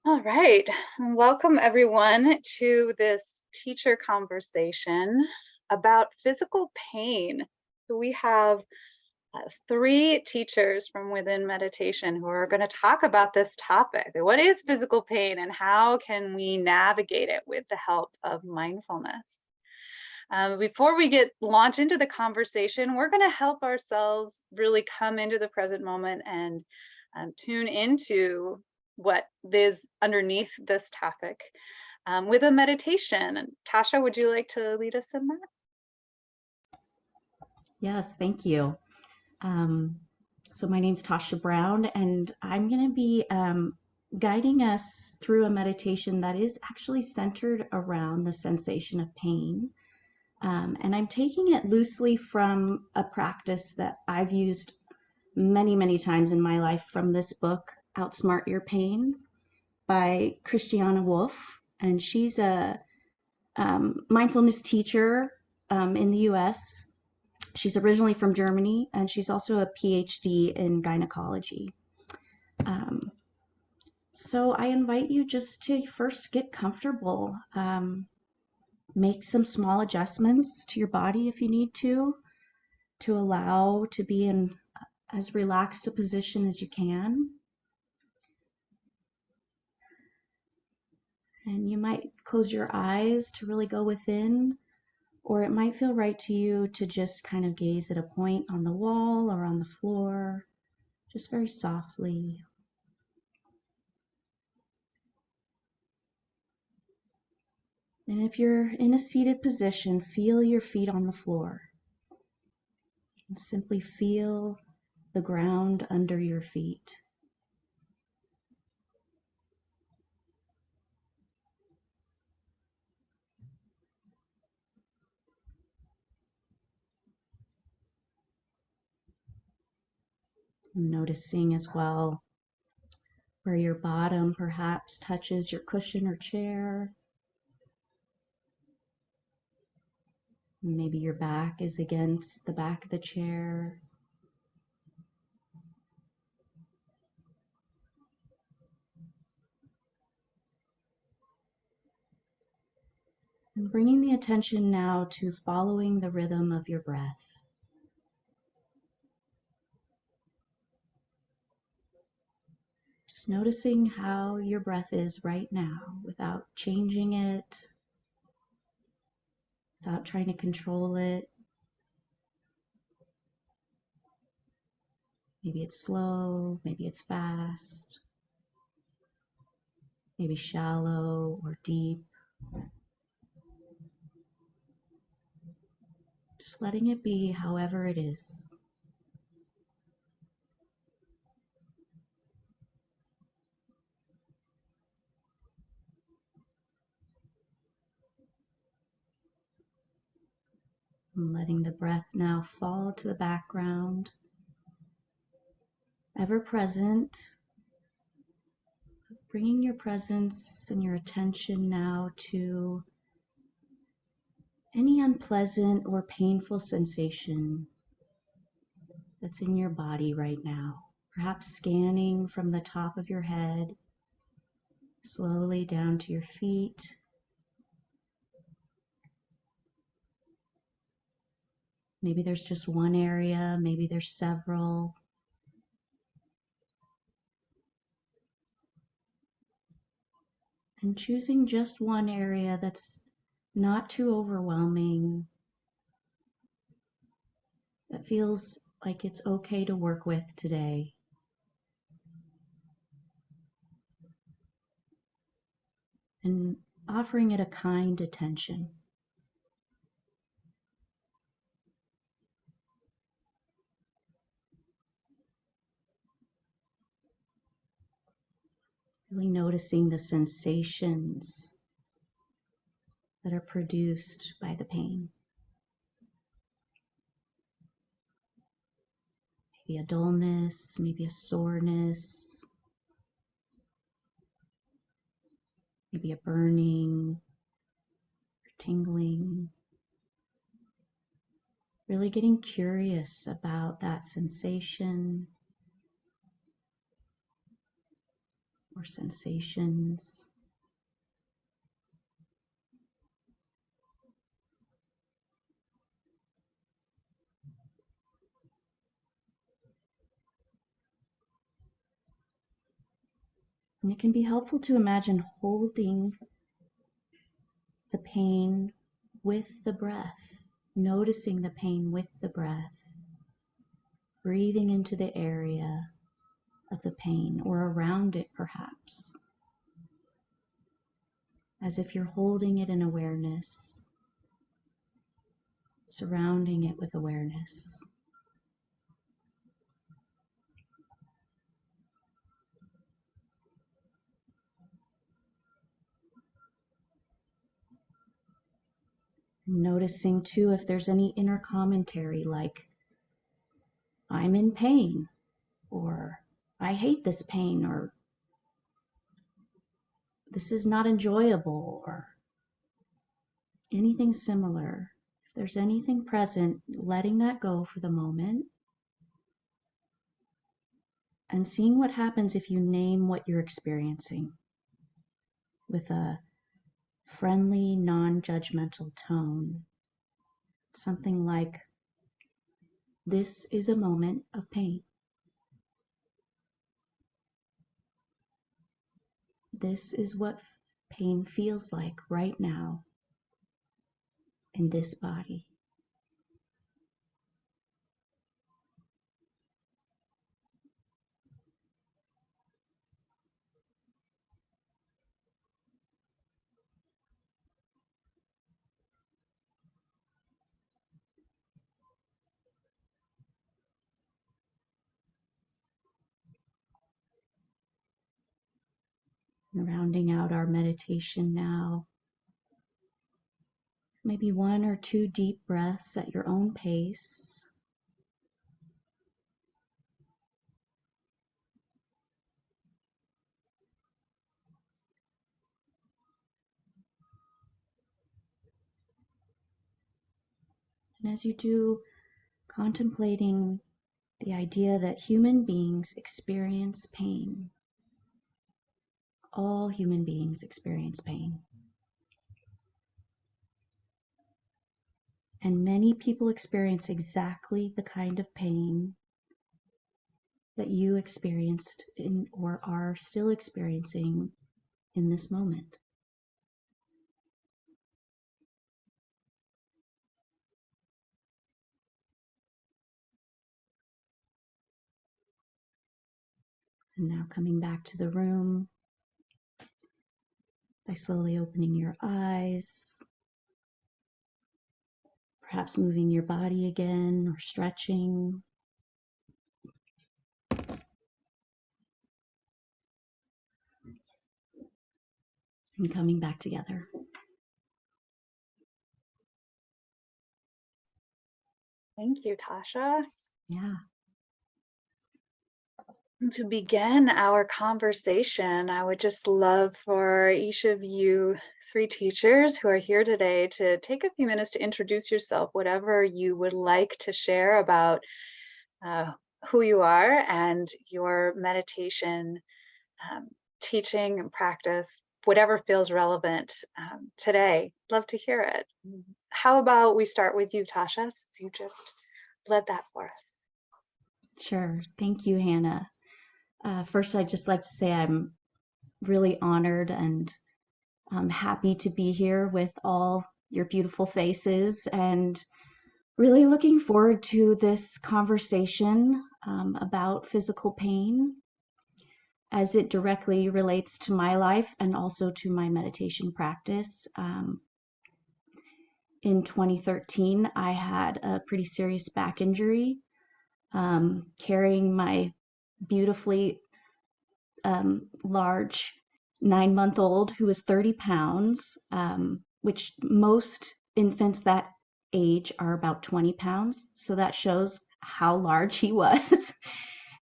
All right. Welcome everyone to this teacher conversation about physical pain. So we have three teachers from within meditation who are going to talk about this topic. What is physical pain and how can we navigate it with the help of mindfulness? Before we launch into the conversation, we're going to help ourselves really come into the present moment and tune into what is underneath this topic with a meditation. And Tasha, would you like to lead us in that? Yes, thank you. Um, so my name's Tasha Brown, and I'm going to be guiding us through a meditation that is actually centered around the sensation of pain. And I'm taking it loosely from a practice that I've used many, many times in my life from this book, Outsmart Your Pain by Christiana Wolf. And she's a mindfulness teacher in the US. She's originally from Germany, and she's also a PhD in gynecology. Um, so I invite you just to first get comfortable. Make some small adjustments to your body if you need to allow to be in as relaxed a position as you can. And you might close your eyes to really go within, or it might feel right to you to just kind of gaze at a point on the wall or on the floor, just very softly. And if you're in a seated position, feel your feet on the floor and simply feel the ground under your feet. Noticing as well where your bottom perhaps touches your cushion or chair. Maybe your back is against the back of the chair. And bringing the attention now to following the rhythm of your breath. Just noticing how your breath is right now without changing it, without trying to control it. Maybe it's slow, maybe it's fast, maybe shallow or deep. Just letting it be however it is. And letting the breath now fall to the background, ever present. Bringing your presence and your attention now to any unpleasant or painful sensation that's in your body right now. Perhaps scanning from the top of your head, slowly down to your feet. Maybe there's just one area, maybe there's several. And choosing just one area that's not too overwhelming, that feels like it's okay to work with today. And offering it a kind attention. Really noticing the sensations that are produced by the pain. Maybe a dullness, maybe a soreness, maybe a burning or tingling. Really getting curious about that sensation. or sensations. And it can be helpful to imagine holding the pain with the breath, noticing the pain with the breath, breathing into the area of the pain or around it perhaps, as if you're holding it in awareness, surrounding it with awareness. Noticing too if there's any inner commentary like, I'm in pain, or I hate this pain, or this is not enjoyable, or anything similar. If there's anything present, letting that go for the moment and seeing what happens if you name what you're experiencing with a friendly, non-judgmental tone. Something like, this is a moment of pain. This is what pain feels like right now in this body. And rounding out our meditation now, maybe 1 or 2 deep breaths at your own pace. And as you do, contemplating the idea that human beings experience pain. All human beings experience pain. And many people experience exactly the kind of pain that you experienced in or are still experiencing in this moment. And now coming back to the room by slowly opening your eyes, perhaps moving your body again or stretching. And coming back together. Thank you, Tasha. Yeah. To begin our conversation, I would just love for each of you 3 teachers who are here today to take a few minutes to introduce yourself, whatever you would like to share about who you are and your meditation teaching and practice, whatever feels relevant today. Love to hear it. How about we start with you, Tasha, since you just led that for us. Sure. Thank you, Hannah. First, I'd just like to say I'm really honored and happy to be here with all your beautiful faces and really looking forward to this conversation about physical pain as it directly relates to my life and also to my meditation practice. In 2013, I had a pretty serious back injury, carrying my beautifully large 9-month-old who was 30 pounds, which most infants that age are about 20 pounds. So that shows how large he was.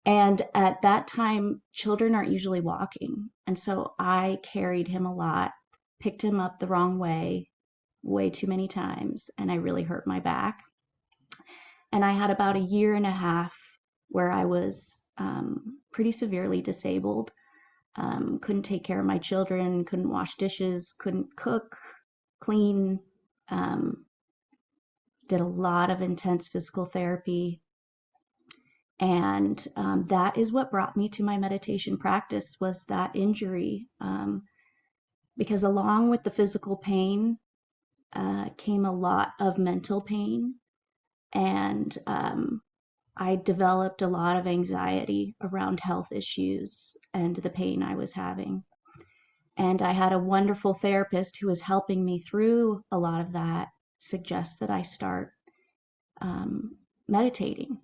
And at that time, children aren't usually walking. And so I carried him a lot, picked him up the wrong way too many times, and I really hurt my back. And I had about a year and a half where I was pretty severely disabled. couldn't take care of my children, couldn't wash dishes, couldn't cook, clean, um, did a lot of intense physical therapy. And that is what brought me to my meditation practice, was that injury. Because along with the physical pain came a lot of mental pain. And I developed a lot of anxiety around health issues and the pain I was having. And I had a wonderful therapist who was helping me through a lot of that, suggest that I start meditating.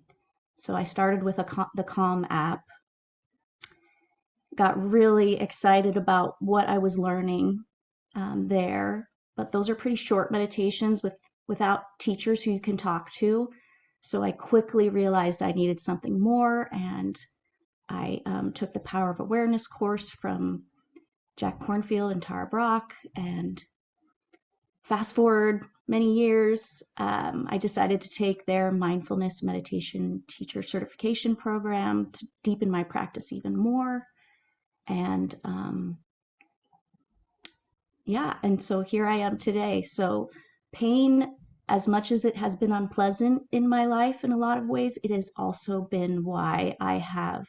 So I started with the Calm app, got really excited about what I was learning there. But those are pretty short meditations without teachers who you can talk to. So I quickly realized I needed something more, and I took the Power of Awareness course from Jack Kornfield and Tara Brach. And fast forward many years, I decided to take their mindfulness meditation teacher certification program to deepen my practice even more. And yeah, and so here I am today. So pain, as much as it has been unpleasant in my life in a lot of ways, it has also been why I have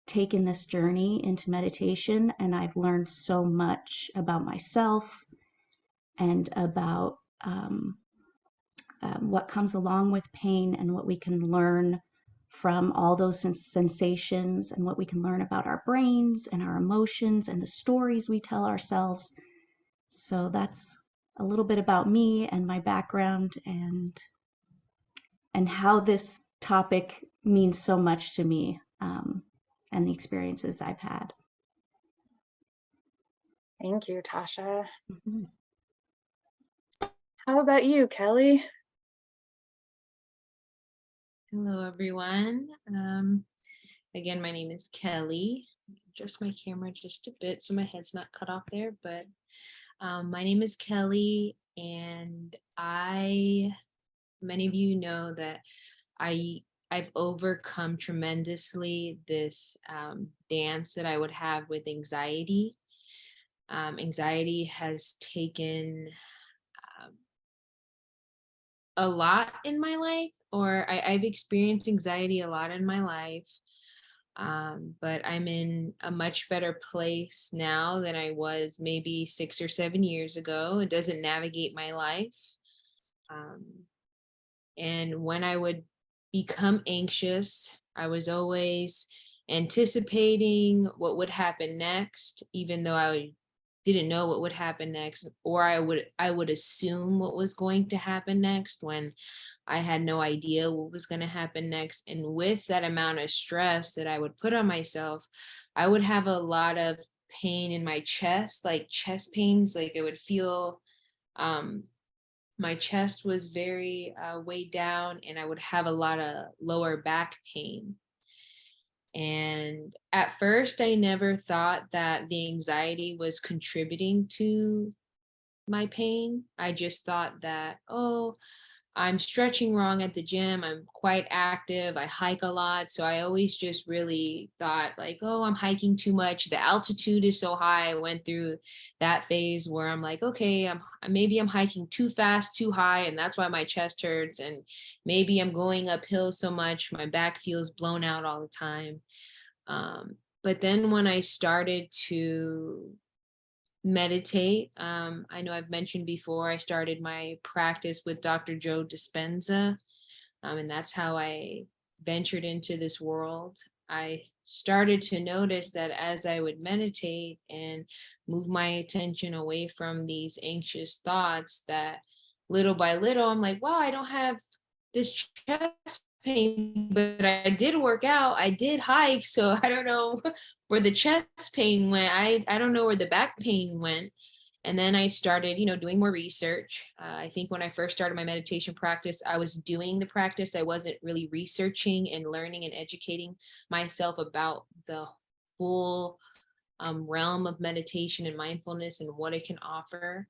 taken this journey into meditation, and I've learned so much about myself and about what comes along with pain, and what we can learn from all those sensations, and what we can learn about our brains and our emotions and the stories we tell ourselves. So that's a little bit about me and my background, and how this topic means so much to me, and the experiences I've had. Thank you, Tasha. Mhm. How about you, Kellie? Hello, everyone. Again, my name is Kellie. Adjust my camera just a bit so my head's not cut off there, but my name is Kellie, and many of you know that I've overcome tremendously this dance that I would have with anxiety. Anxiety has taken a lot in my life, or I've experienced anxiety a lot in my life. But I'm in a much better place now than I was maybe 6 or 7 years ago. It doesn't navigate my life. Um, and when I would become anxious, I was always anticipating what would happen next, even though I didn't know what would happen next, or I would assume what was going to happen next when I had no idea what was going to happen next. And with that amount of stress that I would put on myself, I would have a lot of pain in my chest, like chest pains. Like it would feel, my chest was very weighed down, and I would have a lot of lower back pain. And at first, I never thought that the anxiety was contributing to my pain. I just thought that, oh, I'm stretching wrong at the gym. I'm quite active. I hike a lot. So I always just really thought like, oh, I'm hiking too much. The altitude is so high. I went through that phase where I'm like, okay, maybe I'm hiking too fast, too high, and that's why my chest hurts. And maybe I'm going uphill so much, my back feels blown out all the time. But then when I started to meditate, I know I've mentioned before, I started my practice with Dr. Joe Dispenza, and that's how I ventured into this world. I started to notice that as I would meditate and move my attention away from these anxious thoughts, that little by little, I'm like, wow, I don't have this chest pain, but I did work out, I did hike, so I don't know where the chest pain went. I don't know where the back pain went. And then I started, doing more research. I think when I first started my meditation practice, I was doing the practice. I wasn't really researching and learning and educating myself about the full realm of meditation and mindfulness and what it can offer.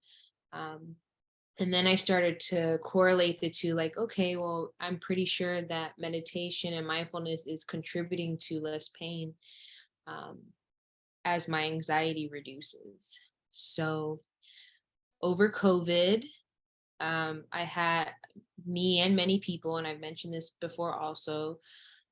And then I started to correlate the two, like, okay, well, I'm pretty sure that meditation and mindfulness is contributing to less pain. Um, as my anxiety reduces. So over COVID, I had, me and many people, and I've mentioned this before also,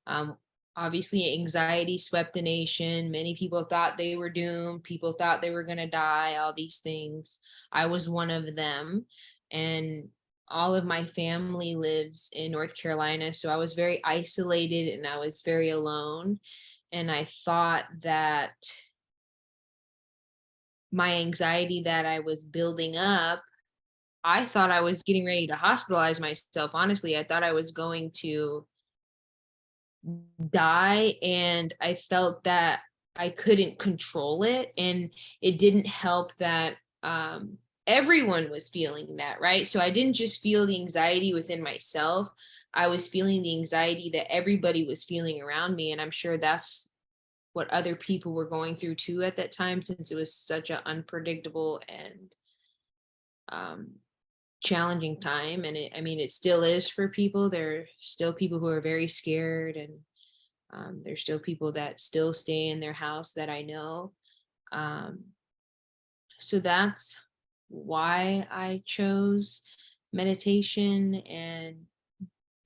um, obviously anxiety swept the nation. Many people thought they were doomed. People thought they were going to die, all these things. I was one of them. And all of my family lives in North Carolina. So I was very isolated and I was very alone. And I thought that my anxiety that I was building up, I thought I was getting ready to hospitalize myself. Honestly, I thought I was going to die, and I felt that I couldn't control it. And it didn't help that everyone was feeling that, right? So I didn't just feel the anxiety within myself. I was feeling the anxiety that everybody was feeling around me. And I'm sure that's what other people were going through too at that time, since it was such an unpredictable and um, challenging time. And I mean, it still is for people. There are still people who are very scared, and there's still people that still stay in their house that I know. Um, so that's why I chose meditation and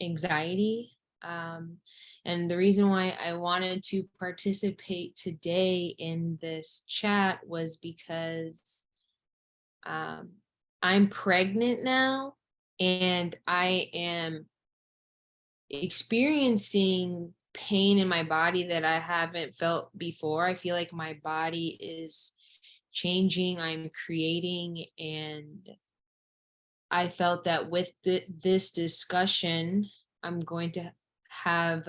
anxiety. And the reason why I wanted to participate today in this chat was because um, I'm pregnant now, and I am experiencing pain in my body that I haven't felt before. I feel like my body is changing, I'm creating, and I felt that with this discussion, I'm going to have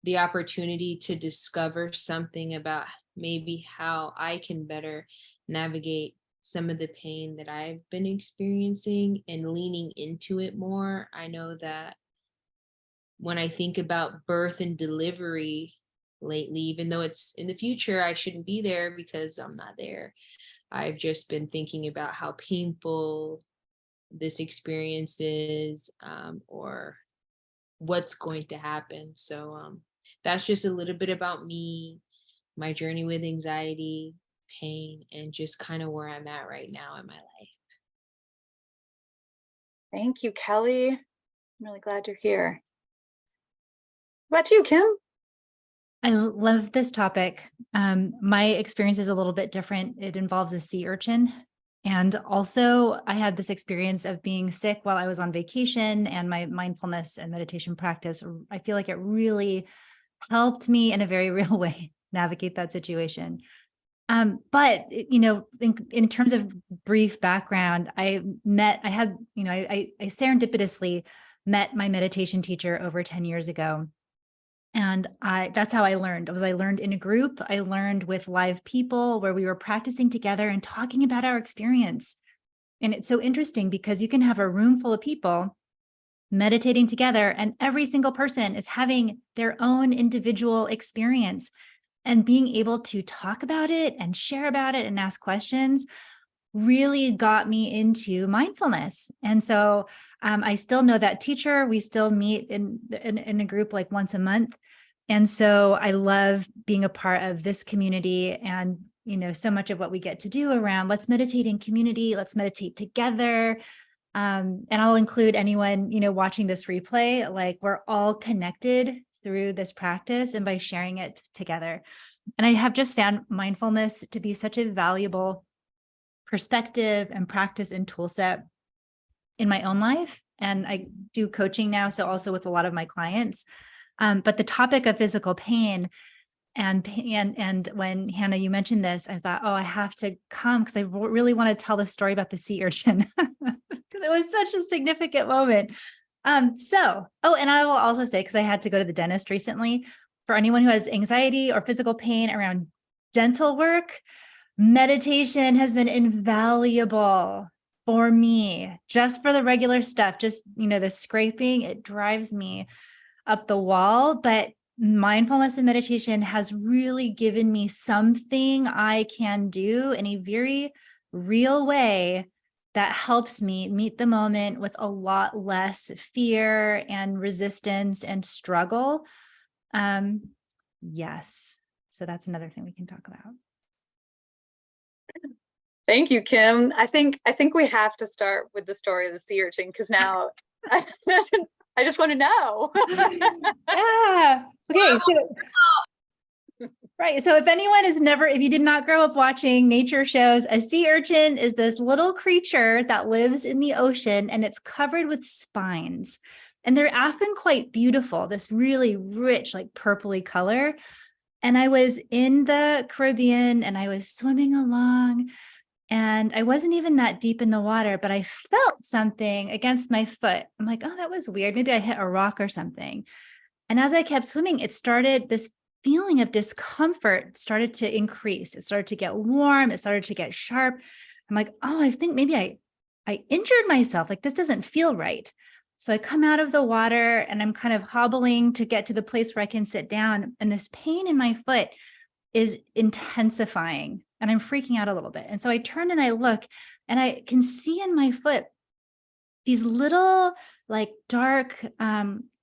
the opportunity to discover something about maybe how I can better navigate some of the pain that I've been experiencing and leaning into it more. I know that when I think about birth and delivery lately, even though it's in the future, I shouldn't be there because I'm not there. I've just been thinking about how painful this experience is, or what's going to happen. So that's just a little bit about me, my journey with anxiety, pain, and just kind of where I'm at right now in my life. Thank you, Kelly. I'm really glad you're here. What about you, Kim? I love this topic. My experience is a little bit different. It involves a sea urchin. And also, I had this experience of being sick while I was on vacation, and my mindfulness and meditation practice, I feel like it really helped me in a very real way navigate that situation. But in terms of brief background, I serendipitously met my meditation teacher over 10 years ago. And that's how I learned. I learned in a group. I learned with live people where we were practicing together and talking about our experience. And it's so interesting because you can have a room full of people meditating together, and every single person is having their own individual experience, and being able to talk about it and share about it and ask questions really got me into mindfulness. And so I still know that teacher. We still meet in a group like once a month. And so I love being a part of this community, and so much of what we get to do around let's meditate in community, let's meditate together. And I'll include anyone, watching this replay, like we're all connected through this practice and by sharing it together. And I have just found mindfulness to be such a valuable perspective and practice and tool set in my own life. And I do coaching now, so also with a lot of my clients. But the topic of physical pain and when Hannah, you mentioned this, I thought, oh, I have to come because I really want to tell the story about the sea urchin because it was such a significant moment. And I will also say, because I had to go to the dentist recently, for anyone who has anxiety or physical pain around dental work, meditation has been invaluable for me, just for the regular stuff, just, the scraping, it drives me up the wall. But mindfulness and meditation has really given me something I can do in a very real way that helps me meet the moment with a lot less fear and resistance and struggle. Yes. So that's another thing we can talk about. Thank you, Kim. I think we have to start with the story of the sea urchin, because now I, I just want to know. Yeah. Okay. Right. So if you did not grow up watching nature shows, a sea urchin is this little creature that lives in the ocean, and it's covered with spines. And they're often quite beautiful, this really rich, like purpley color. And I was in the Caribbean and I was swimming along, and I wasn't even that deep in the water, but I felt something against my foot. I'm like, oh, that was weird. Maybe I hit a rock or something. And as I kept swimming, this feeling of discomfort started to increase. It started to get warm. It started to get sharp. I'm like, oh, I think maybe I injured myself. Like, this doesn't feel right. So I come out of the water and I'm kind of hobbling to get to the place where I can sit down. And this pain in my foot is intensifying and I'm freaking out a little bit. And so I turn and I look and I can see in my foot these little like dark,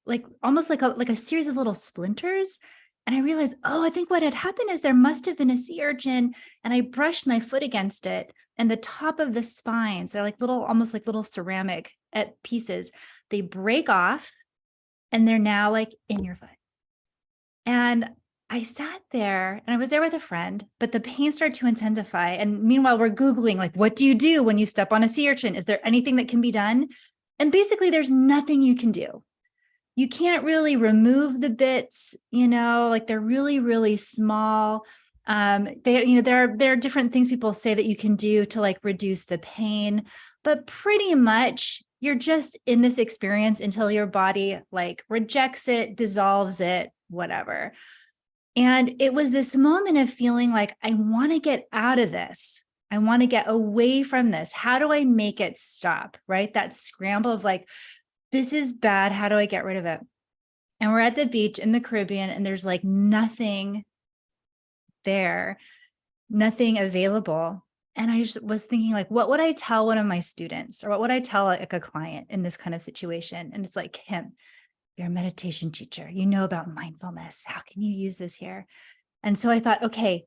like almost like a series of little splinters. And I realized, oh, I think what had happened is there must have been a sea urchin, and I brushed my foot against it, and the top of the spines, they're like almost like little ceramic pieces. They break off and they're now like in your foot. And I sat there and I was there with a friend, but the pain started to intensify. And meanwhile, we're Googling, like, what do you do when you step on a sea urchin? Is there anything that can be done? And basically, there's nothing you can do. You can't really remove the bits, like they're really, really small. There are different things people say that you can do to like reduce the pain, but pretty much you're just in this experience until your body like rejects it, dissolves it, whatever. And it was this moment of feeling like, I want to get out of this. I want to get away from this. How do I make it stop? Right? That scramble of like, this is bad. How do I get rid of it? And we're at the beach in the Caribbean and there's like nothing there, nothing available. And I just was thinking like, what would I tell one of my students, or what would I tell like a client in this kind of situation? And it's like, Kim, you're a meditation teacher. You know about mindfulness. How can you use this here? And so I thought, okay,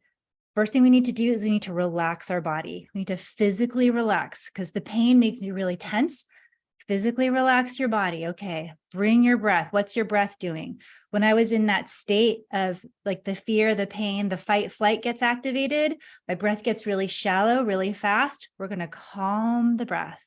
first thing we need to do is we need to relax our body. We need to physically relax because the pain makes you really tense. Physically relax your body. Okay, bring your breath. What's your breath doing? When I was in that state of like the fear, the pain, the fight, flight gets activated, my breath gets really shallow, really fast. We're going to calm the breath.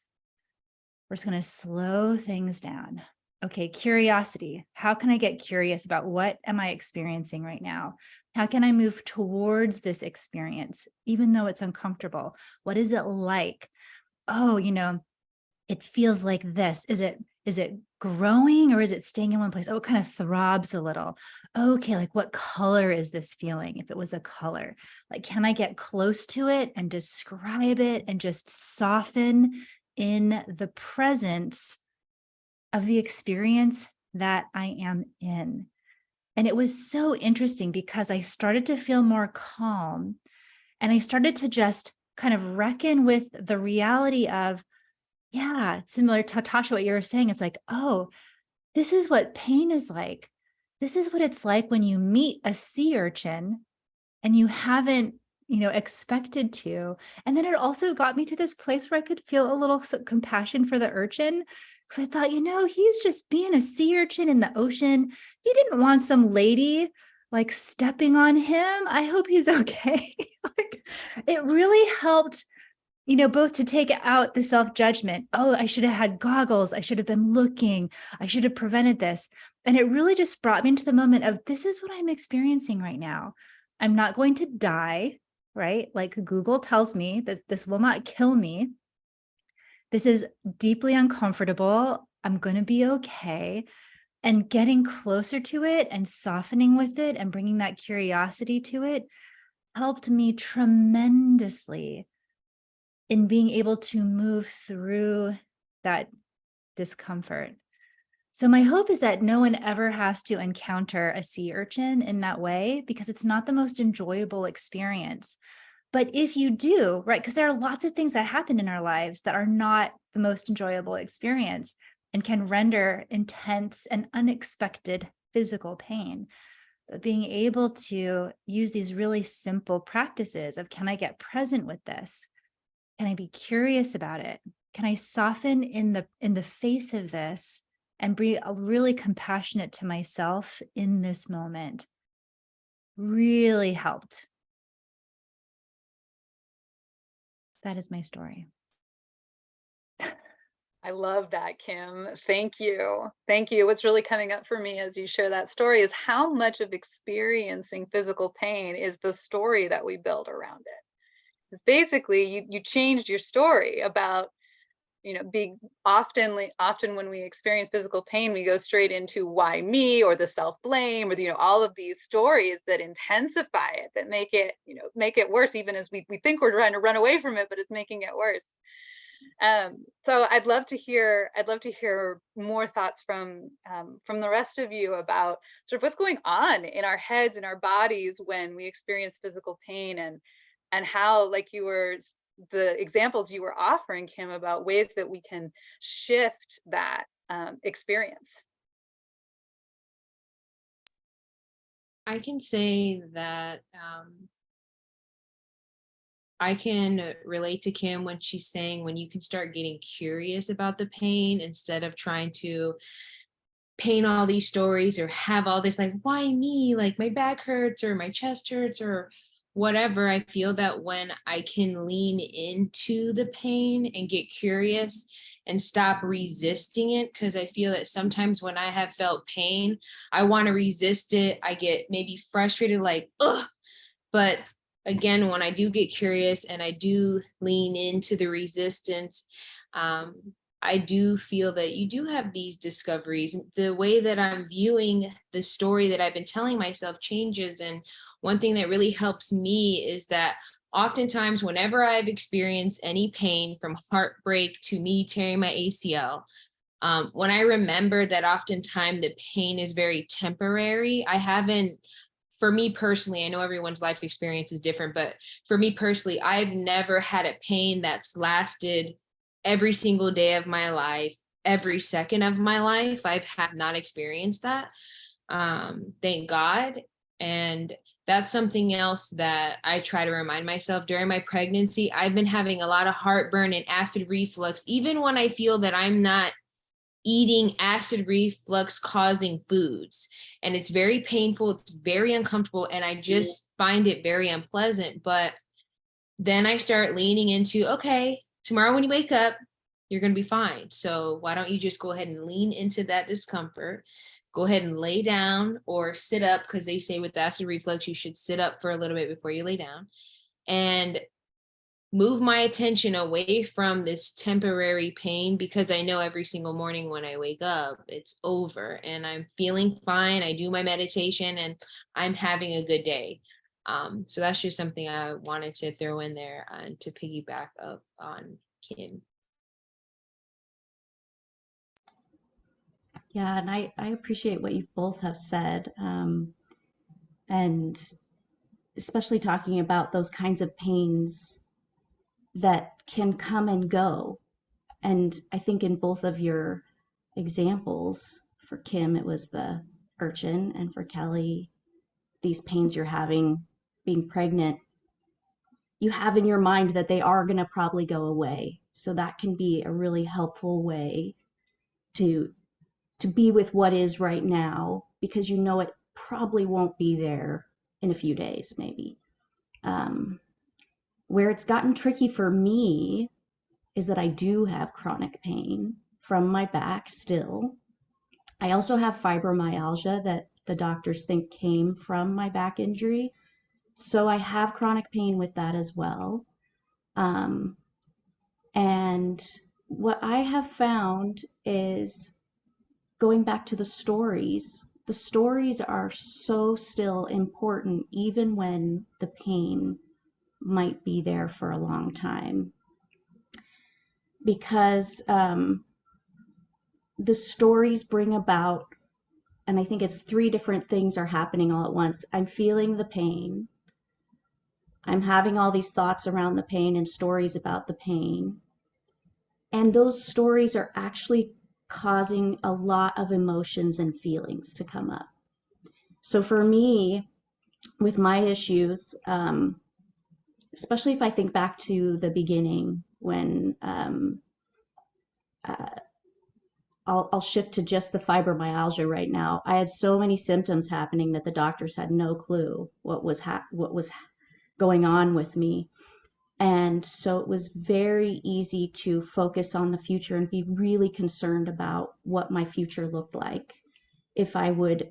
We're just going to slow things down. Okay, curiosity. How can I get curious about what am I experiencing right now? How can I move towards this experience, even though it's uncomfortable? What is it like? Oh, it feels like this. Is it growing or is it staying in one place? Oh, it kind of throbs a little. Okay, like what color is this feeling? If it was a color, like, can I get close to it and describe it and just soften in the presence of the experience that I am in? And it was so interesting because I started to feel more calm and I started to just kind of reckon with the reality of, yeah, similar to Tasha, what you were saying. It's like, oh, this is what pain is like. This is what it's like when you meet a sea urchin and you haven't, expected to. And then it also got me to this place where I could feel a little compassion for the urchin. Because I thought, he's just being a sea urchin in the ocean. He didn't want some lady like stepping on him. I hope he's okay. Like, it really helped, both to take out the self-judgment. Oh, I should have had goggles. I should have been looking. I should have prevented this. And it really just brought me into the moment of, this is what I'm experiencing right now. I'm not going to die, right? Like Google tells me that this will not kill me. This is deeply uncomfortable. I'm going to be okay. And getting closer to it and softening with it and bringing that curiosity to it helped me tremendously in being able to move through that discomfort. So my hope is that no one ever has to encounter a sea urchin in that way, because it's not the most enjoyable experience. But if you do, right, because there are lots of things that happen in our lives that are not the most enjoyable experience and can render intense and unexpected physical pain. But being able to use these really simple practices of, can I get present with this? Can I be curious about it? Can I soften in the face of this and be really compassionate to myself in this moment? Really helped. That is my story. I love that, Kim. Thank you. Thank you. What's really coming up for me as you share that story is how much of experiencing physical pain is the story that we build around it. Because basically you changed your story about, being often when we experience physical pain, we go straight into why me, or the self-blame, or all of these stories that intensify it, that make it worse, even as we think we're trying to run away from it, but it's making it worse. So I'd love to hear more thoughts from the rest of you about sort of what's going on in our heads and our bodies when we experience physical pain, and how, like the examples you were offering, Kim, about ways that we can shift that experience. I can say that I can relate to Kim when she's saying, when you can start getting curious about the pain instead of trying to paint all these stories or have all this, like, why me? Like, my back hurts or my chest hurts or whatever. I feel that when I can lean into the pain and get curious and stop resisting it, because I feel that sometimes when I have felt pain, I want to resist it. I get maybe frustrated, like, ugh. But again, when I do get curious and I do lean into the resistance, I do feel that you do have these discoveries. The way that I'm viewing the story that I've been telling myself changes. And one thing that really helps me is that oftentimes, whenever I've experienced any pain, from heartbreak to me tearing my ACL, when I remember that oftentimes the pain is very temporary, for me personally, I know everyone's life experience is different, but for me personally, I've never had a pain that's lasted every single day of my life, every second of my life. I have not experienced that. Thank God. And that's something else that I try to remind myself. During my pregnancy, I've been having a lot of heartburn and acid reflux, even when I feel that I'm not eating acid reflux causing foods. And it's very painful, it's very uncomfortable, and I just find it very unpleasant. But then I start leaning into, okay, tomorrow when you wake up, you're going to be fine. So why don't you just go ahead and lean into that discomfort, go ahead and lay down or sit up, because they say with acid reflux, you should sit up for a little bit before you lay down, and move my attention away from this temporary pain, because I know every single morning when I wake up, it's over and I'm feeling fine. I do my meditation and I'm having a good day. So that's just something I wanted to throw in there and to piggyback up on Kim. Yeah, and I appreciate what you both have said. And especially talking about those kinds of pains that can come and go. And I think in both of your examples, for Kim, it was the urchin, and for Kellie, these pains you're having being pregnant, you have in your mind that they are going to probably go away. So that can be a really helpful way to be with what is right now, because you know it probably won't be there in a few days, maybe. Where it's gotten tricky for me is that I do have chronic pain from my back still. I also have fibromyalgia that the doctors think came from my back injury. So I have chronic pain with that as well. And what I have found is, going back to the stories are so still important, even when the pain might be there for a long time. Because the stories bring about, and I think it's 3 different things are happening all at once. I'm feeling the pain. I'm having all these thoughts around the pain and stories about the pain. And those stories are actually causing a lot of emotions and feelings to come up. So for me, with my issues, especially if I think back to the beginning when uh, I'll shift to just the fibromyalgia right now. I had so many symptoms happening that the doctors had no clue what was going on with me. And so it was very easy to focus on the future and be really concerned about what my future looked like. If I would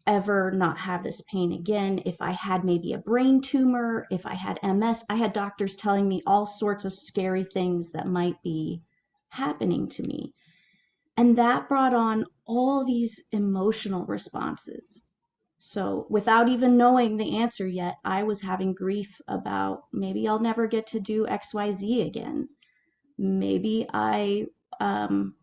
ever not have this pain again, if I had maybe a brain tumor, if I had MS, I had doctors telling me all sorts of scary things that might be happening to me. And that brought on all these emotional responses. So, without even knowing the answer yet, I was having grief about maybe I'll never get to do XYZ again. Maybe um,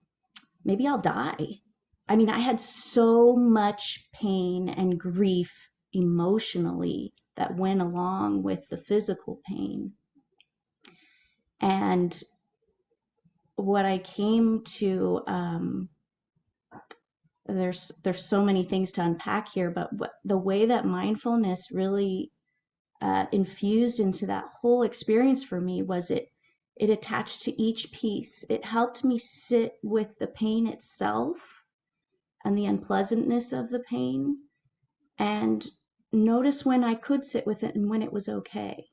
maybe I'll die. I mean, I had so much pain and grief emotionally that went along with the physical pain. And what I came to, there's so many things to unpack here, but the way that mindfulness really infused into that whole experience for me was it attached to each piece. It helped me sit with the pain itself and the unpleasantness of the pain and notice when I could sit with it and when it was okay.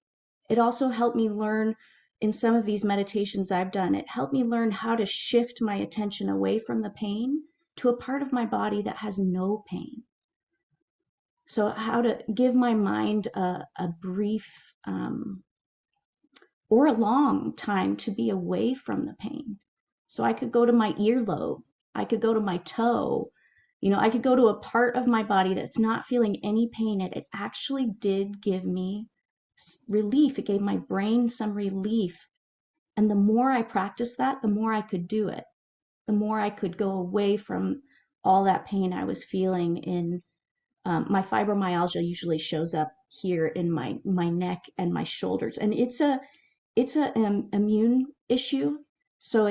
It also helped me learn in some of these meditations I've done, it helped me learn how to shift my attention away from the pain to a part of my body that has no pain. So, how to give my mind a brief or a long time to be away from the pain. So, I could go to my earlobe, I could go to my toe, I could go to a part of my body that's not feeling any pain. It actually did give me relief. It gave my brain some relief. And the more I practiced that, the more I could do it, the more I could go away from all that pain I was feeling in my fibromyalgia usually shows up here in my neck and my shoulders, and it's a immune issue. So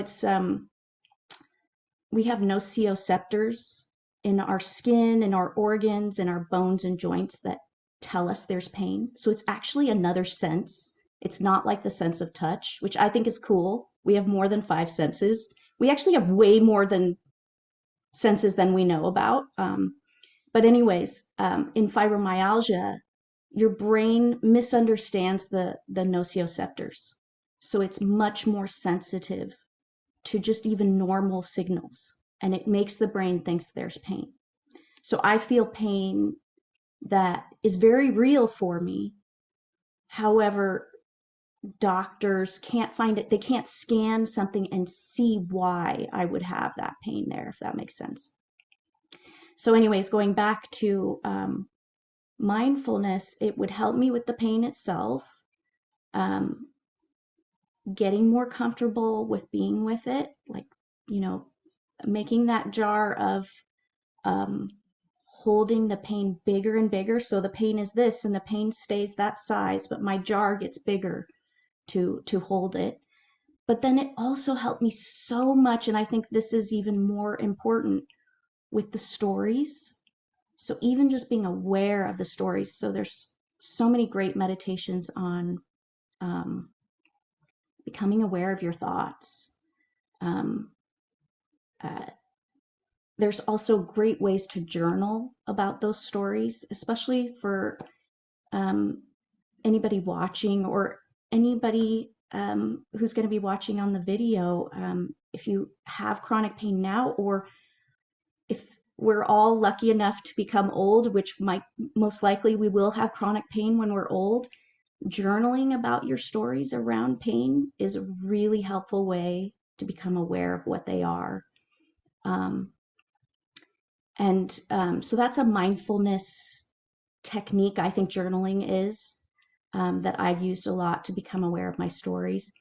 we have nociceptors in our skin, in our organs, in our bones and joints that tell us there's pain. So it's actually another sense. It's not like the sense of touch, which I think is cool. We have more than 5 senses. We actually have way more than senses than we know about. But anyways, in fibromyalgia, your brain misunderstands the nociceptors. So it's much more sensitive to just even normal signals. And it makes the brain thinks there's pain. So I feel pain that is very real for me. However, doctors can't find it. They can't scan something and see why I would have that pain there, if that makes sense. So anyways, going back to mindfulness, it would help me with the pain itself, getting more comfortable with being with it, like, making that jar of holding the pain bigger and bigger. So the pain is this and the pain stays that size, but my jar gets bigger to hold it. But then it also helped me so much, and I think this is even more important, with the stories. So even just being aware of the stories. So there's so many great meditations on becoming aware of your thoughts. Um, uh, there's also great ways to journal about those stories, especially for anybody watching or anybody who's going to be watching on the video. If you have chronic pain now, or if we're all lucky enough to become old, which might most likely we will have chronic pain when we're old, journaling about your stories around pain is a really helpful way to become aware of what they are. So that's a mindfulness technique, I think journaling is, that I've used a lot to become aware of my stories.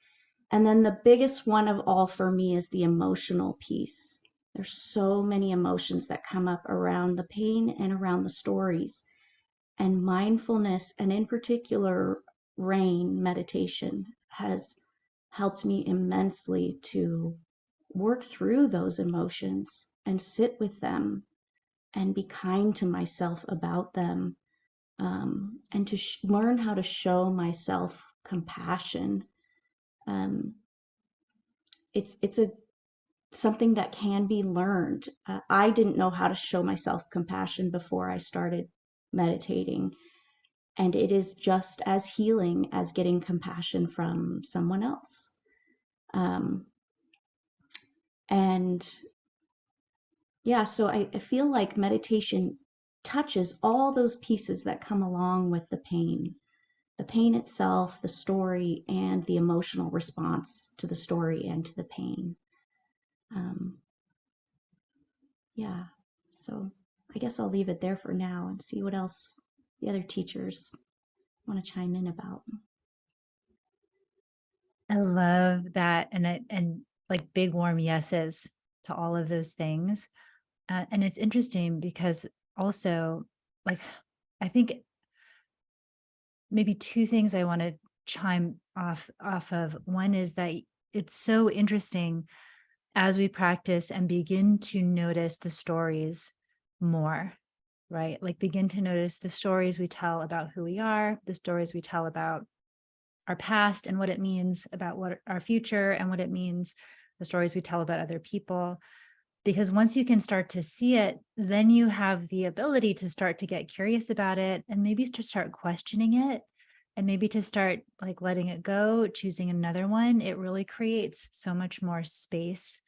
And then the biggest one of all for me is the emotional piece. There's so many emotions that come up around the pain and around the stories. And mindfulness, and in particular, rain meditation, has helped me immensely to work through those emotions and sit with them and be kind to myself about them, and to learn how to show myself compassion. It's something that can be learned. I didn't know how to show myself compassion before I started meditating, and it is just as healing as getting compassion from someone else. And yeah, so I feel like meditation touches all those pieces that come along with the pain itself, the story, and the emotional response to the story and to the pain. Yeah, so I guess I'll leave it there for now and see what else the other teachers want to chime in about. I love that. And like big warm yeses to all of those things. And it's interesting because also, like, I think maybe two things I want to chime off of. One is that it's so interesting as we practice and begin to notice the stories more, right? Like begin to notice the stories we tell about who we are, the stories we tell about our past and what it means about what our future and what it means, the stories we tell about other people. Because once you can start to see it, then you have the ability to start to get curious about it and maybe to start questioning it, and maybe to start like letting it go, choosing another one. It really creates so much more space.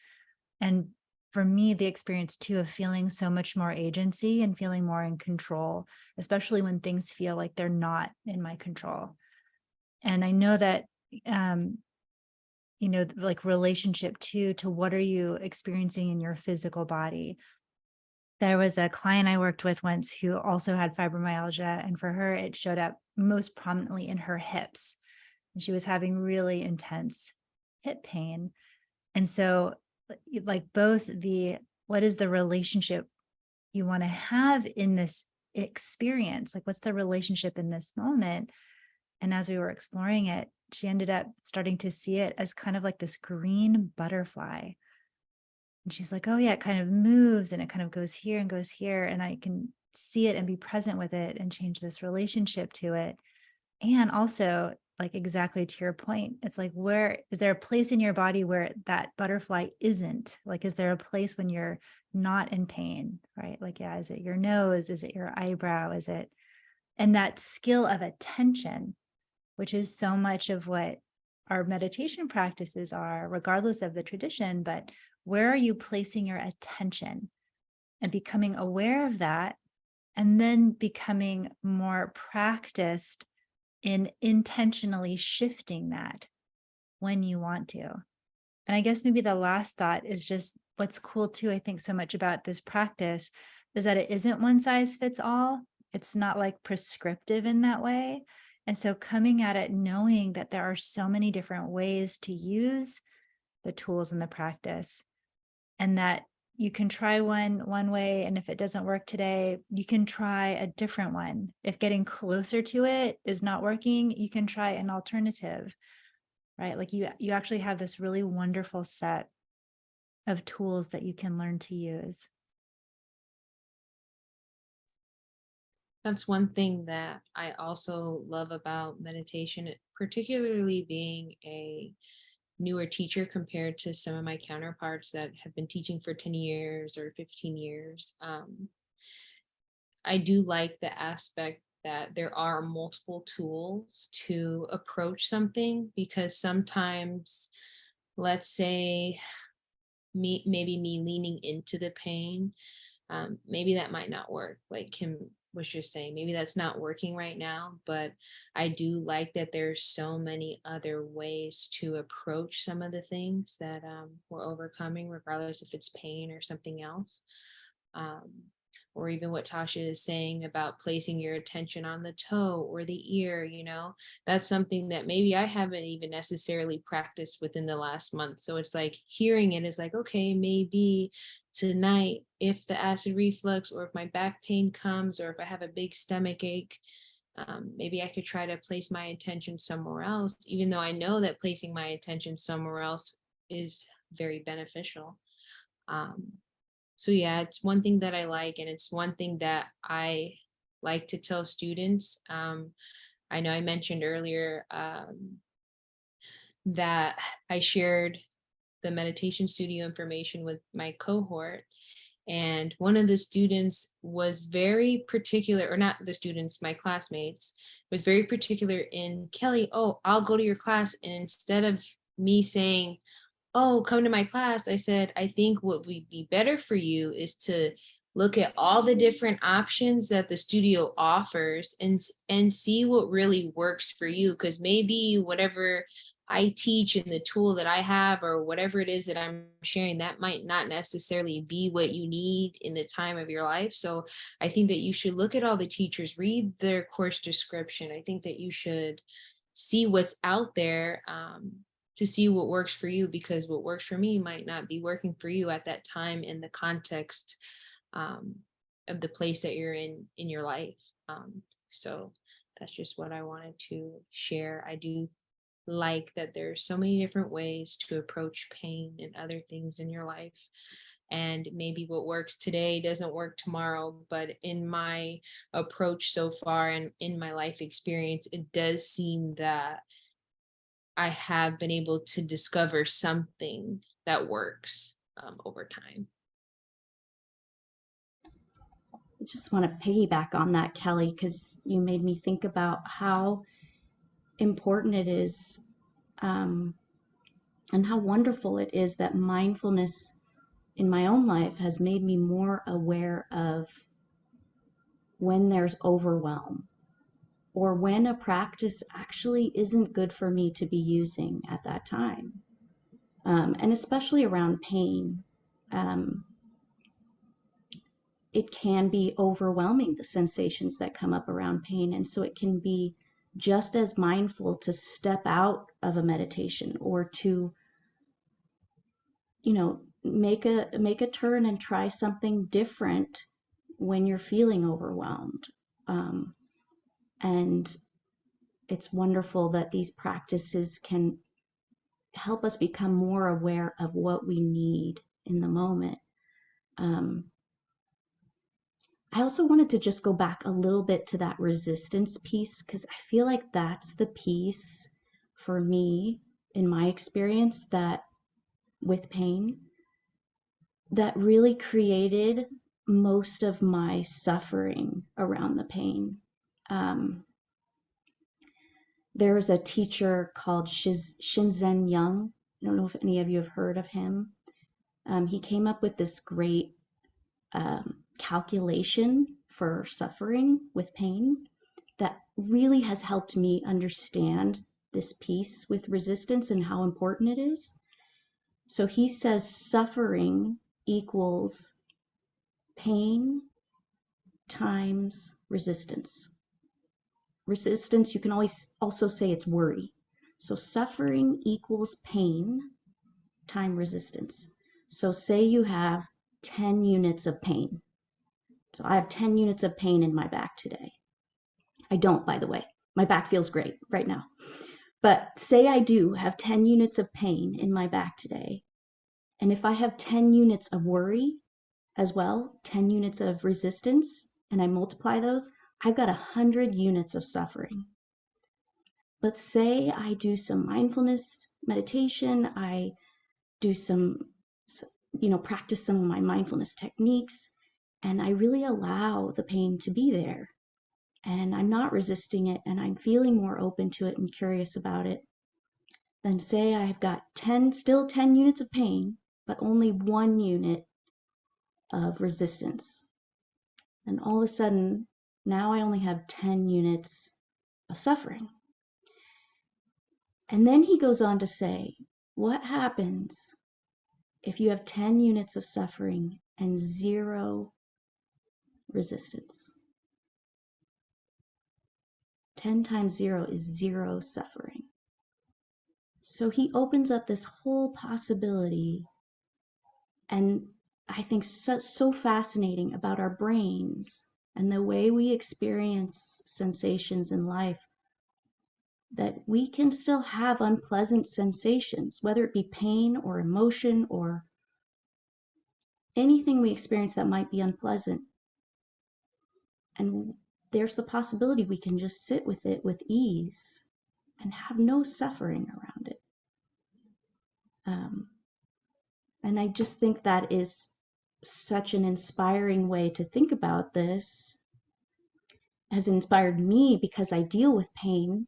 And for me, the experience too of feeling so much more agency and feeling more in control, especially when things feel like they're not in my control. And I know that, like relationship too, to what are you experiencing in your physical body? There was a client I worked with once who also had fibromyalgia, and for her, it showed up most prominently in her hips. And she was having really intense hip pain. And so, like, what is the relationship you want to have in this experience? Like, what's the relationship in this moment? And as we were exploring it, she ended up starting to see it as kind of like this green butterfly. And she's like, oh, yeah, it kind of moves and it kind of goes here and goes here. And I can see it and be present with it and change this relationship to it. And also, like exactly to your point, it's like, where is there a place in your body where that butterfly isn't? Like, is there a place when you're not in pain, right? Like, yeah, is it your nose? Is it your eyebrow? Is it? And that skill of attention, which is so much of what our meditation practices are, regardless of the tradition, but where are you placing your attention and becoming aware of that, and then becoming more practiced in intentionally shifting that when you want to. And I guess maybe the last thought is just what's cool too, I think so much about this practice is that it isn't one size fits all. It's not like prescriptive in that way. And so coming at it knowing that there are so many different ways to use the tools in the practice, and that you can try one way, and if it doesn't work today, you can try a different one. If getting closer to it is not working, you can try an alternative, right? Like you actually have this really wonderful set of tools that you can learn to use. That's one thing that I also love about meditation, particularly being a newer teacher compared to some of my counterparts that have been teaching for 10 years or 15 years. I do like the aspect that there are multiple tools to approach something, because sometimes, let's say, maybe me leaning into the pain, maybe that might not work. Like Kim was just saying, maybe that's not working right now, but I do like that there's so many other ways to approach some of the things that we're overcoming, regardless if it's pain or something else. Or even what Tasha is saying about placing your attention on the toe or the ear, that's something that maybe I haven't even necessarily practiced within the last month. So it's like hearing it is like, okay, maybe tonight, if the acid reflux or if my back pain comes or if I have a big stomach ache, maybe I could try to place my attention somewhere else, even though I know that placing my attention somewhere else is very beneficial. So yeah, it's one thing that I like, and it's one thing that I like to tell students. I know I mentioned earlier that I shared the meditation studio information with my cohort. And one of the students was very particular, or not the students, my classmates, was very particular in, Kelly, oh, I'll go to your class. And instead of me saying, oh, come to my class, I said, I think what would be better for you is to look at all the different options that the studio offers and see what really works for you. Because maybe whatever I teach and the tool that I have, or whatever it is that I'm sharing, that might not necessarily be what you need in the time of your life. So I think that you should look at all the teachers, read their course description. I think that you should see what's out there, to see what works for you, because what works for me might not be working for you at that time in the context of the place that you're in your life. So that's just what I wanted to share. I do like that there's so many different ways to approach pain and other things in your life. And maybe what works today doesn't work tomorrow, but in my approach so far and in my life experience, it does seem that I have been able to discover something that works over time. I just want to piggyback on that, Kelly, because you made me think about how important it is, and how wonderful it is that mindfulness in my own life has made me more aware of when there's overwhelm, or when a practice actually isn't good for me to be using at that time. And especially around pain, it can be overwhelming, the sensations that come up around pain. And so it can be just as mindful to step out of a meditation, or to, make a turn and try something different when you're feeling overwhelmed. And it's wonderful that these practices can help us become more aware of what we need in the moment. I also wanted to just go back a little bit to that resistance piece, because I feel like that's the piece for me, in my experience, that with pain, that really created most of my suffering around the pain. There's a teacher called Shinzen Young. I don't know if any of you have heard of him. He came up with this great calculation for suffering with pain that really has helped me understand this piece with resistance and how important it is. So he says suffering equals pain times resistance. Resistance, you can always also say it's worry. So suffering equals pain times resistance. So say you have 10 units of pain. So I have 10 units of pain in my back today. I don't, by the way. My back feels great right now. But say I do have 10 units of pain in my back today. And if I have 10 units of worry as well, 10 units of resistance, and I multiply those, I've got 100 units of suffering. But say I do some mindfulness meditation, I do some, practice some of my mindfulness techniques, and I really allow the pain to be there. And I'm not resisting it, and I'm feeling more open to it and curious about it. Then say I've got 10 units of pain, but only 1 unit of resistance. And all of a sudden, now I only have 10 units of suffering. And then he goes on to say, what happens if you have 10 units of suffering and 0 resistance? 10 times 0 is 0 suffering. So he opens up this whole possibility, and I think so fascinating about our brains and the way we experience sensations in life, that we can still have unpleasant sensations, whether it be pain or emotion or anything we experience that might be unpleasant. And there's the possibility we can just sit with it with ease and have no suffering around it. And I just think that is such an inspiring way to think about this. Has inspired me because I deal with pain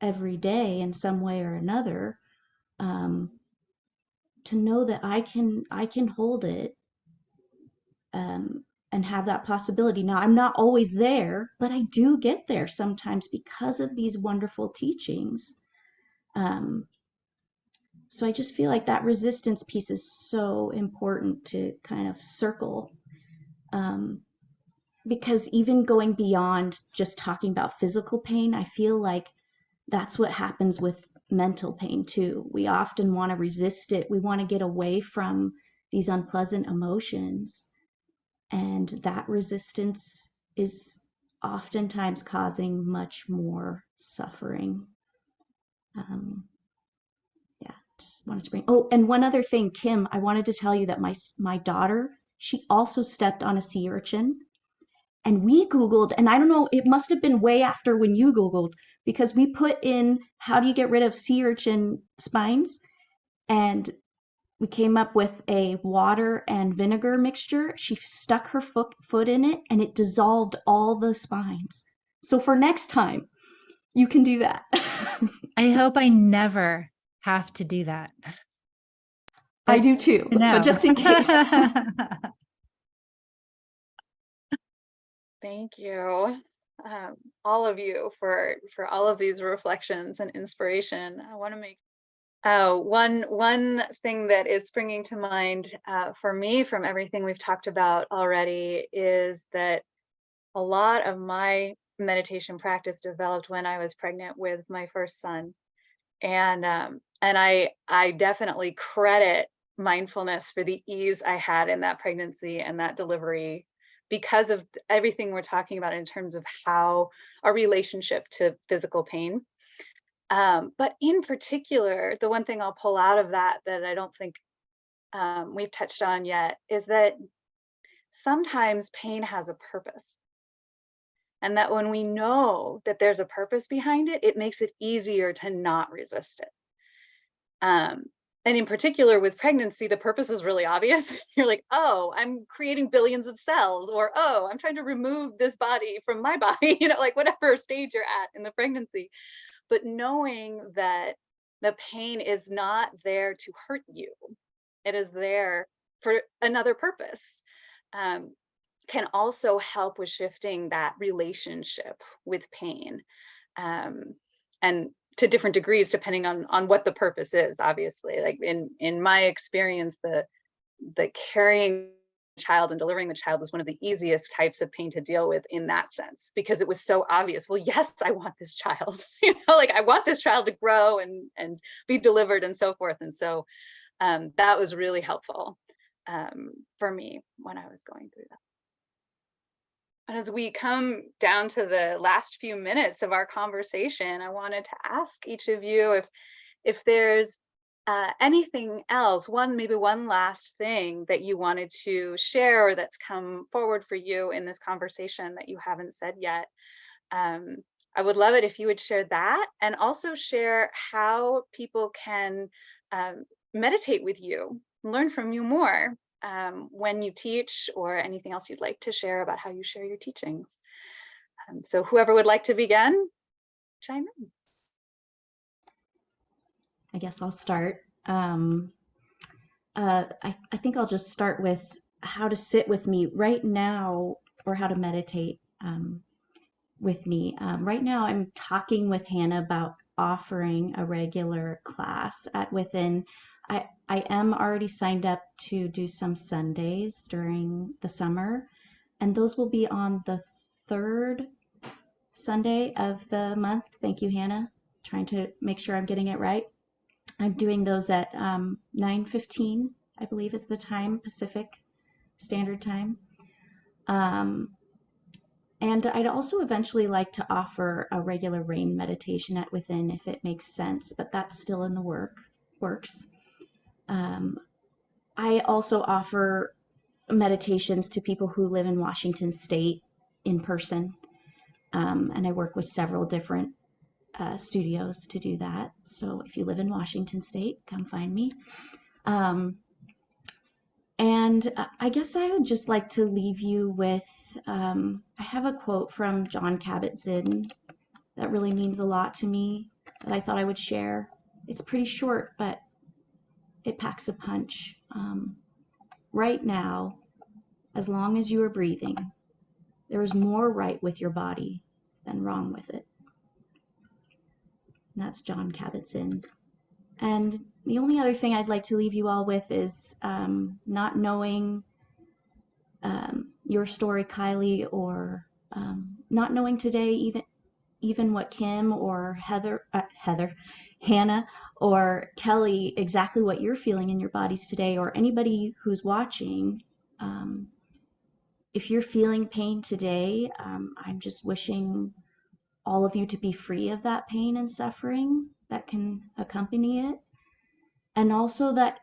every day in some way or another. To know that I can hold it, and have that possibility. Now, I'm not always there, but I do get there sometimes because of these wonderful teachings. So I just feel like that resistance piece is so important to kind of circle. Because even going beyond just talking about physical pain, I feel like that's what happens with mental pain too. We often want to resist it. We want to get away from these unpleasant emotions. And that resistance is oftentimes causing much more suffering. Yeah, just wanted to bring. Oh, and one other thing, Kim, I wanted to tell you that my daughter, she also stepped on a sea urchin, and we Googled, and I don't know, it must have been way after when you Googled, because we put in how do you get rid of sea urchin spines, and we came up with a water and vinegar mixture. She stuck her foot in it, and it dissolved all the spines. So for next time, you can do that. I hope I never have to do that. I do too, but just in case. Thank you, all of you, for all of these reflections and inspiration. I want to make one thing that is springing to mind for me from everything we've talked about already is that a lot of my meditation practice developed when I was pregnant with my first son, and I definitely credit mindfulness for the ease I had in that pregnancy and that delivery, because of everything we're talking about in terms of how our relationship to physical pain. But in particular, the one thing I'll pull out of that I don't think we've touched on yet is that sometimes pain has a purpose. And that when we know that there's a purpose behind it, it makes it easier to not resist it. And in particular with pregnancy, the purpose is really obvious. You're like, oh, I'm creating billions of cells, or, oh, I'm trying to remove this body from my body, like whatever stage you're at in the pregnancy. But knowing that the pain is not there to hurt you, it is there for another purpose, can also help with shifting that relationship with pain, and to different degrees depending on what the purpose is. Obviously, like in my experience, the carrying the child and delivering the child was one of the easiest types of pain to deal with in that sense, because it was so obvious. Well, yes, I want this child, like I want this child to grow and be delivered and so forth. And so that was really helpful for me when I was going through that. As we come down to the last few minutes of our conversation, I wanted to ask each of you if there's anything else, maybe one last thing that you wanted to share or that's come forward for you in this conversation that you haven't said yet. I would love it if you would share that, and also share how people can meditate with you, learn from you more when you teach, or anything else you'd like to share about how you share your teachings. So whoever would like to begin, chime in. I guess I'll start. I think I'll just start with how to sit with me right now, or how to meditate with me. Right now, I'm talking with Hannah about offering a regular class at Within. I am already signed up to do some Sundays during the summer, and those will be on the third Sunday of the month. Thank you, Hannah. Trying to make sure I'm getting it right. I'm doing those at 9:15, I believe is the time, Pacific Standard Time. And I'd also eventually like to offer a regular rain meditation at Within if it makes sense, but that's still in the works. I also offer meditations to people who live in Washington State in person. And I work with several different studios to do that. So if you live in Washington State, come find me. And I guess I would just like to leave you with, I have a quote from Jon Kabat-Zinn that really means a lot to me that I thought I would share. It's pretty short, but it packs a punch. Right now, as long as you are breathing, there is more right with your body than wrong with it. And that's Jon Kabat-Zinn. And the only other thing I'd like to leave you all with is not knowing your story, Kylie, or not knowing today even what Kim or Hannah, or Kelly, exactly what you're feeling in your bodies today, or anybody who's watching. If you're feeling pain today, I'm just wishing all of you to be free of that pain and suffering that can accompany it. And also that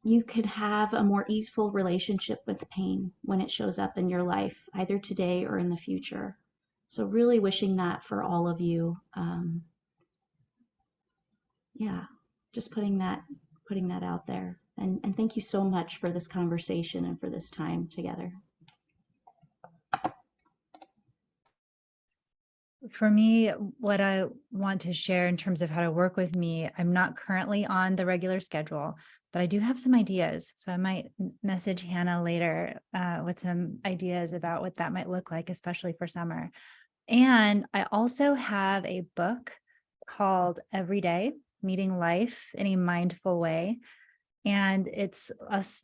you could have a more easeful relationship with pain when it shows up in your life, either today or in the future. So really wishing that for all of you. Yeah, just putting that out there. And thank you so much for this conversation and for this time together. For me, what I want to share in terms of how to work with me, I'm not currently on the regular schedule, but I do have some ideas. So I might message Hannah later with some ideas about what that might look like, especially for summer. And I also have a book called Every Day, Meeting Life in a Mindful Way. And it's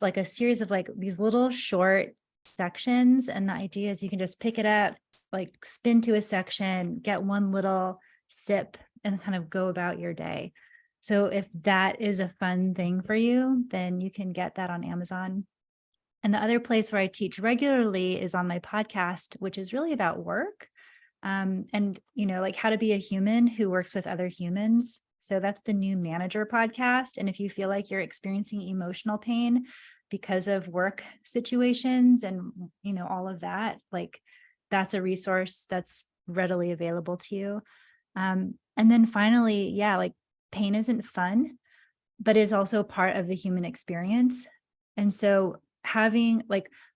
like a series of like these little short sections. And the idea is you can just pick it up, like spin to a section, get one little sip, and kind of go about your day. So if that is a fun thing for you, then you can get that on Amazon. And the other place where I teach regularly is on my podcast, which is really about work. And like how to be a human who works with other humans. So that's the New Manager podcast. And if you feel like you're experiencing emotional pain because of work situations and, all of that, like that's a resource that's readily available to you. And then finally, like pain isn't fun, but is also part of the human experience. And so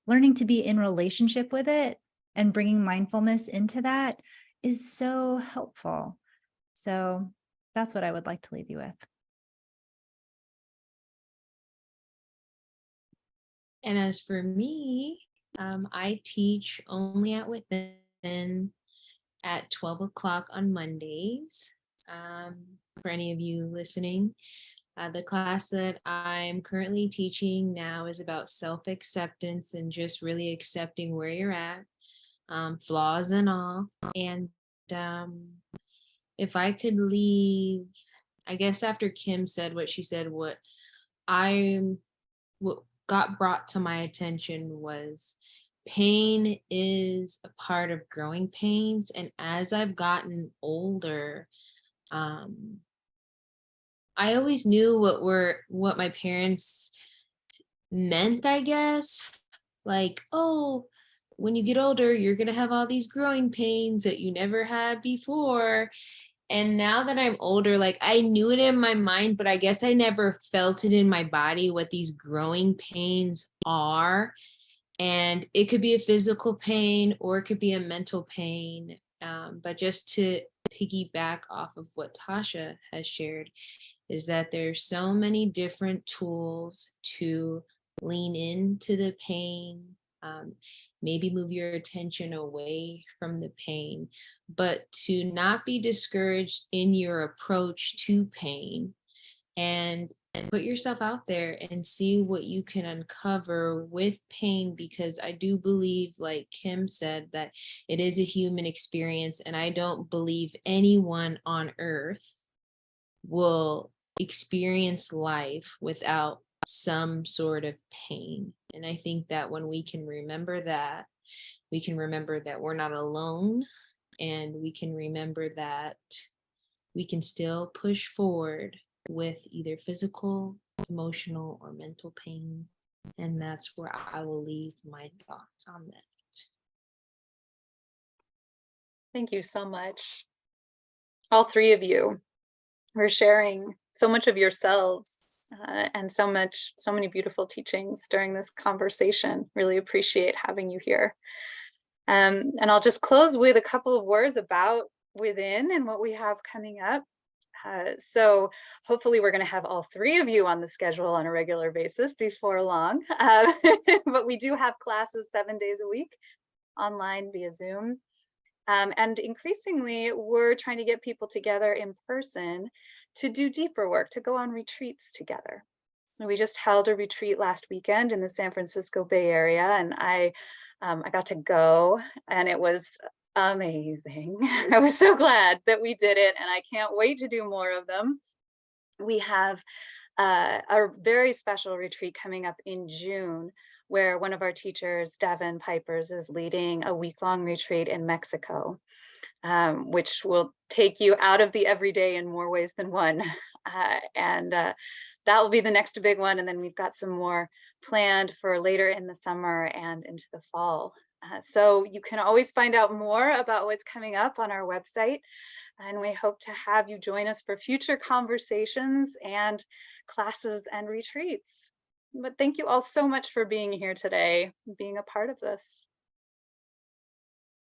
learning to be in relationship with it and bringing mindfulness into that is so helpful. So that's what I would like to leave you with. And as for me, I teach only at Within at 12 o'clock on Mondays. For any of you listening, the class that I'm currently teaching now is about self-acceptance and just really accepting where you're at, flaws and all. And if I could leave, I guess after Kim said what she said, what got brought to my attention was pain is a part of growing pains. And as I've gotten older, I always knew what my parents meant, I guess. Like, oh, when you get older, you're going to have all these growing pains that you never had before. And now that I'm older, like I knew it in my mind, but I guess I never felt it in my body what these growing pains are. And it could be a physical pain or it could be a mental pain. But just to piggyback off of what Tasha has shared, is that there's so many different tools to lean into the pain, maybe move your attention away from the pain, but to not be discouraged in your approach to pain, and put yourself out there and see what you can uncover with pain, because I do believe, like Kim said, that it is a human experience, and I don't believe anyone on earth will experience life without some sort of pain. And I think that when we can remember that, we can remember that we're not alone, and we can remember that we can still push forward with either physical emotional or mental pain. And that's where I will leave my thoughts on that. Thank you so much. All three of you for sharing so much of yourselves and so many beautiful teachings during this conversation. Really appreciate having you here. And I'll just close with a couple of words about Within and what we have coming up. So hopefully we're going to have all three of you on the schedule on a regular basis before long. But we do have classes 7 days a week online via Zoom. And increasingly, we're trying to get people together in person to do deeper work, to go on retreats together. We just held a retreat last weekend in the San Francisco Bay Area, and I got to go, and it was amazing. I was so glad that we did it, and I can't wait to do more of them. We have a very special retreat coming up in June, where one of our teachers, Devin Pipers, is leading a week-long retreat in Mexico, which will take you out of the everyday in more ways than one. That will be the next big one. And then we've got some more planned for later in the summer and into the fall. So you can always find out more about what's coming up on our website. And we hope to have you join us for future conversations and classes and retreats. But thank you all so much for being here today, being a part of this.